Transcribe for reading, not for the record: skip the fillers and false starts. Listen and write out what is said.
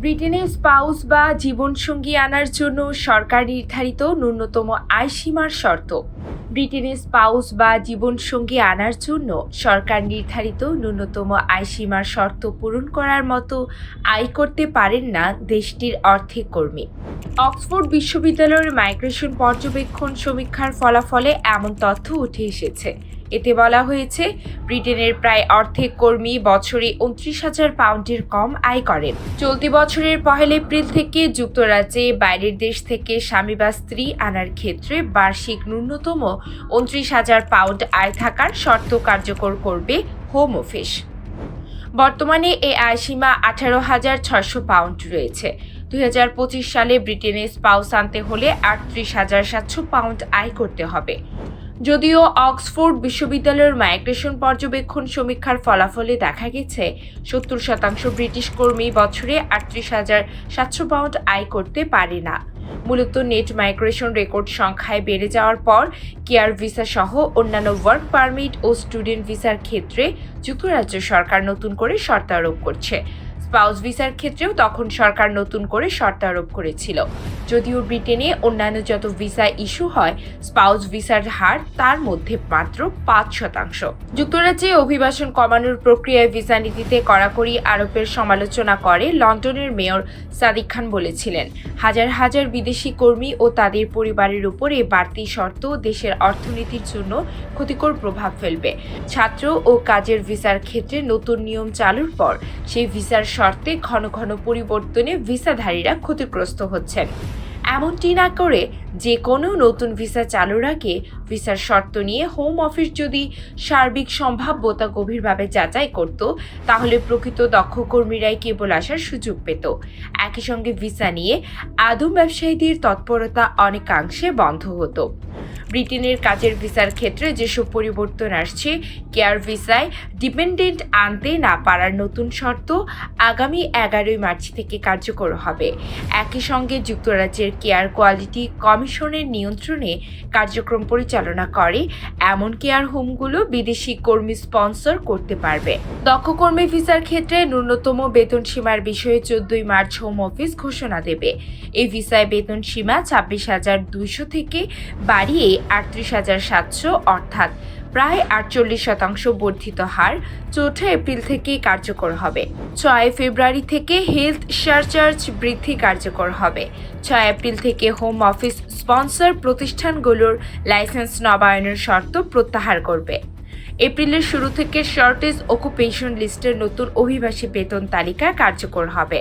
ব্রিটেনে স্পাউস বা জীবনসঙ্গী আনার জন্য সরকার নির্ধারিত ন্যূনতম আয় সীমার শর্ত। ব্রিটেনে স্পাউস বা জীবনসঙ্গী আনার জন্য সরকার নির্ধারিত ন্যূনতম আয় সীমার শর্ত পূরণ করার মতো আয় করতে পারেন না দেশটির অর্ধেক কর্মী। অক্সফোর্ড বিশ্ববিদ্যালয়ের মাইগ্রেশন পর্যবেক্ষণ সমীক্ষার ফলাফলে এমন তথ্য উঠে এসেছে। এতে বলা হয়েছে, ব্রিটেনের প্রায় অর্ধেক কর্মী বছরে 29,000 পাউন্ডের কম আয় করেন। চলতি বছরের 1 এপ্রিল থেকে যুক্তরাজ্যে বাইরের দেশ থেকে স্বামী বা স্ত্রী আনার ক্ষেত্রে বার্ষিক ন্যূনতম 29,000 পাউন্ড আয় থাকার শর্ত কার্যকর করবে হোম অফিস। বর্তমানে এই আয়সীমা 18,600 পাউন্ড রয়েছে। 2025 সালে ব্রিটেনে স্পাউস আনতে হলে 38,700 পাউন্ড আয় করতে হবে। যদিও অক্সফোর্ড বিশ্ববিদ্যালয়ের মাইগ্রেশন পর্যবেক্ষণ সমীক্ষার ফলাফলে দেখা গেছে 70% ব্রিটিশ কর্মী বছরে 38,700 পাউন্ড আয় করতে পারে না। মূলত নেট মাইগ্রেশন রেকর্ড সংখ্যায় বেড়ে যাওয়ার পর কেয়ার ভিসা সহ অন্যান্য ওয়ার্ক পারমিট ও স্টুডেন্ট ভিসার ক্ষেত্রে যুক্তরাজ্য সরকার নতুন করে শর্ত আরোপ করছে। স্পাউস ভিসার ক্ষেত্রেও তখন সরকার নতুন করে শর্ত আরোপ করেছিল। যদিও ব্রিটেনে অন্যান্য যত ভিসা ইস্যু হয়, স্পাউস ভিসার হার তার মধ্যে মাত্র 5%। যুক্তরাজ্যে অভিবাসন কমানোর প্রক্রিয়ায় ভিসা নীতিতে কড়াকড়ি আরোপের সমালোচনা করে লন্ডনের মেয়র সাদিক খান বলেছিলেন, হাজার হাজার বিদেশি কর্মী ও তাদের পরিবারের উপরে বাড়তি শর্ত দেশের অর্থনীতির জন্য ক্ষতিকর প্রভাব ফেলবে। ছাত্র ও কাজের ভিসার ক্ষেত্রে নতুন নিয়ম চালুর পর সেই ভিসার শর্তে ঘন ঘন পরিবর্তনে ভিসাধারীরা ক্ষতিগ্রস্ত হচ্ছেন। এমনটি না করে যে কোনো নতুন ভিসা চালুর আগে ভিসার শর্ত নিয়ে হোম অফিস যদি সার্বিক সম্ভাব্যতা গভীরভাবে যাচাই করত, তাহলে প্রকৃত দক্ষ কর্মীরাই কেবল আসার সুযোগ পেত। একই সঙ্গে ভিসা নিয়ে আদম ব্যবসায়ীদের তৎপরতা অনেকাংশে বন্ধ হতো। ব্রিটেনের কাজের ভিসার ক্ষেত্রে যেসব পরিবর্তন আসছে, কেয়ার ভিসায় ডিপেন্ডেন্ট আনতে না পারার নতুন শর্ত আগামী 11 মার্চ থেকে কার্যকর হবে। একই সঙ্গে যুক্তরাজ্যের কেয়ার কোয়ালিটি কমিশনের নিয়ন্ত্রণে কার্যক্রম পরিচালনা করে এমন কেয়ার হোমগুলো বিদেশি কর্মী স্পন্সর করতে পারবে। দক্ষ কর্মী ভিসার ক্ষেত্রে ন্যূনতম বেতন সীমার বিষয়ে 14 মার্চ হোম অফিস ঘোষণা দেবে। এই ভিসায় বেতন সীমা 26,200 থেকে বাড়িয়ে 38,700 অর্থাৎ প্রায় 48% বর্ধিত হার 4 এপ্রিল থেকে কার্যকর হবে। 6 ফেব্রুয়ারি থেকে হেলথ সারচার্জ বৃদ্ধি কার্যকর হবে। 6 এপ্রিল থেকে হোম অফিস স্পন্সর প্রতিষ্ঠানগুলোর লাইসেন্স নবায়নের শর্ত প্রত্যাহার করবে। এপ্রিলের শুরু থেকে শর্টেজ অকুপেশন লিস্টের নতুন অভিবাসী বেতন তালিকা কার্যকর হবে।